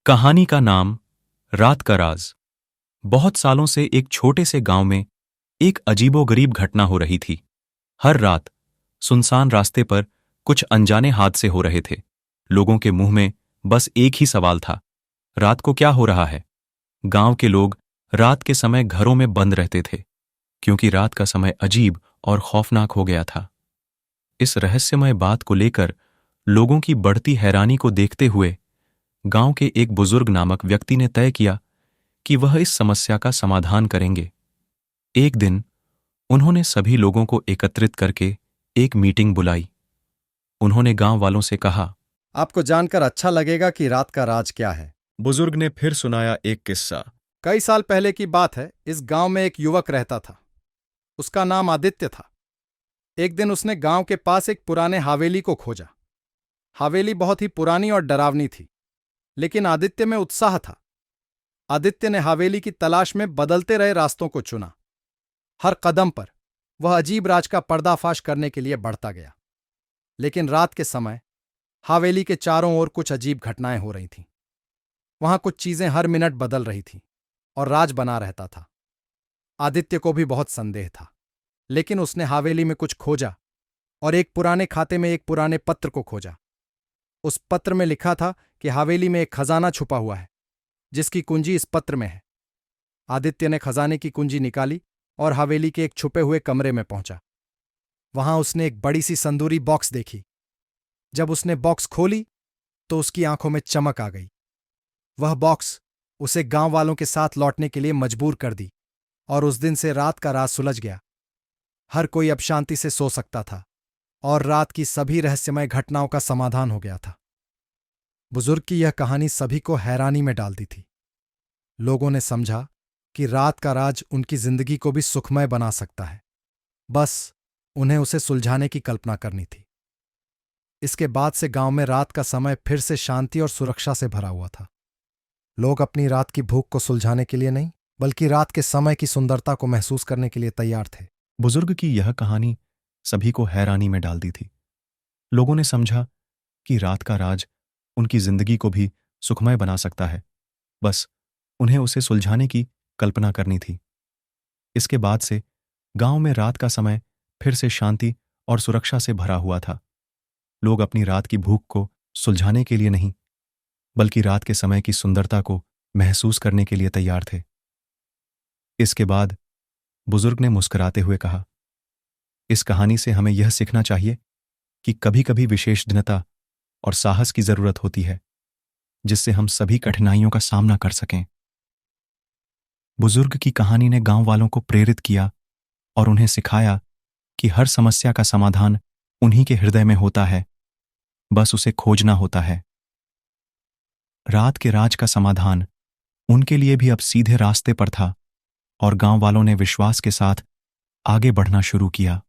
कहानी का नाम रात का राज। बहुत सालों से एक छोटे से गांव में एक अजीबोगरीब घटना हो रही थी। हर रात सुनसान रास्ते पर कुछ अनजाने हादसे हो रहे थे। लोगों के मुंह में बस एक ही सवाल था, रात को क्या हो रहा है। गांव के लोग रात के समय घरों में बंद रहते थे, क्योंकि रात का समय अजीब और खौफनाक हो गया था। इस रहस्यमय बात को लेकर लोगों की बढ़ती हैरानी को देखते हुए गांव के एक बुजुर्ग नामक व्यक्ति ने तय किया कि वह इस समस्या का समाधान करेंगे। एक दिन उन्होंने सभी लोगों को एकत्रित करके एक मीटिंग बुलाई। उन्होंने गांव वालों से कहा, आपको जानकर अच्छा लगेगा कि रात का राज क्या है। बुजुर्ग ने फिर सुनाया एक किस्सा। कई साल पहले की बात है। इस गांव में एक युवक रहता था। उसका नाम आदित्य था। एक दिन उसने गांव के पास एक पुराने हवेली को खोजा। हवेली बहुत ही पुरानी और डरावनी थी, लेकिन आदित्य में उत्साह था। आदित्य ने हवेली की तलाश में बदलते रहे रास्तों को चुना। हर कदम पर वह अजीब राज का पर्दाफाश करने के लिए बढ़ता गया। लेकिन रात के समय हवेली के चारों ओर कुछ अजीब घटनाएं हो रही थीं। वहां कुछ चीजें हर मिनट बदल रही थीं और राज बना रहता था। आदित्य को भी बहुत संदेह था, लेकिन उसने हवेली में कुछ खोजा और एक पुराने खाते में एक पुराने पत्र को खोजा। उस पत्र में लिखा था कि हवेली में एक खजाना छुपा हुआ है, जिसकी कुंजी इस पत्र में है। आदित्य ने खजाने की कुंजी निकाली और हवेली के एक छुपे हुए कमरे में पहुंचा। वहां उसने एक बड़ी सी संदूरी बॉक्स देखी। जब उसने बॉक्स खोली तो उसकी आंखों में चमक आ गई। वह बॉक्स उसे गांव वालों के साथ लौटने के लिए मजबूर कर दी और उस दिन से रात का राज सुलझ गया। हर कोई अब शांति से सो सकता था और रात की सभी रहस्यमय घटनाओं का समाधान हो गया था। बुजुर्ग की यह कहानी सभी को हैरानी में डाल दी थी। लोगों ने समझा कि रात का राज उनकी जिंदगी को भी सुखमय बना सकता है, बस उन्हें उसे सुलझाने की कल्पना करनी थी। इसके बाद से गांव में रात का समय फिर से शांति और सुरक्षा से भरा हुआ था। लोग अपनी रात की भूख को सुलझाने के लिए नहीं, बल्कि रात के समय की सुंदरता को महसूस करने के लिए तैयार थे। बुजुर्ग की यह कहानी सभी को हैरानी में डाल दी थी। लोगों ने समझा कि रात का राज उनकी जिंदगी को भी सुखमय बना सकता है, बस उन्हें उसे सुलझाने की कल्पना करनी थी। इसके बाद से गांव में रात का समय फिर से शांति और सुरक्षा से भरा हुआ था। लोग अपनी रात की भूख को सुलझाने के लिए नहीं, बल्कि रात के समय की सुंदरता को महसूस करने के लिए तैयार थे। इसके बाद बुजुर्ग ने मुस्कुराते हुए कहा, इस कहानी से हमें यह सीखना चाहिए कि कभी-कभी विशेष दृढ़ता और साहस की जरूरत होती है, जिससे हम सभी कठिनाइयों का सामना कर सकें। बुजुर्ग की कहानी ने गांव वालों को प्रेरित किया और उन्हें सिखाया कि हर समस्या का समाधान उन्हीं के हृदय में होता है, बस उसे खोजना होता है। रात के राज का समाधान उनके लिए भी अब सीधे रास्ते पर था और गांव वालों ने विश्वास के साथ आगे बढ़ना शुरू किया।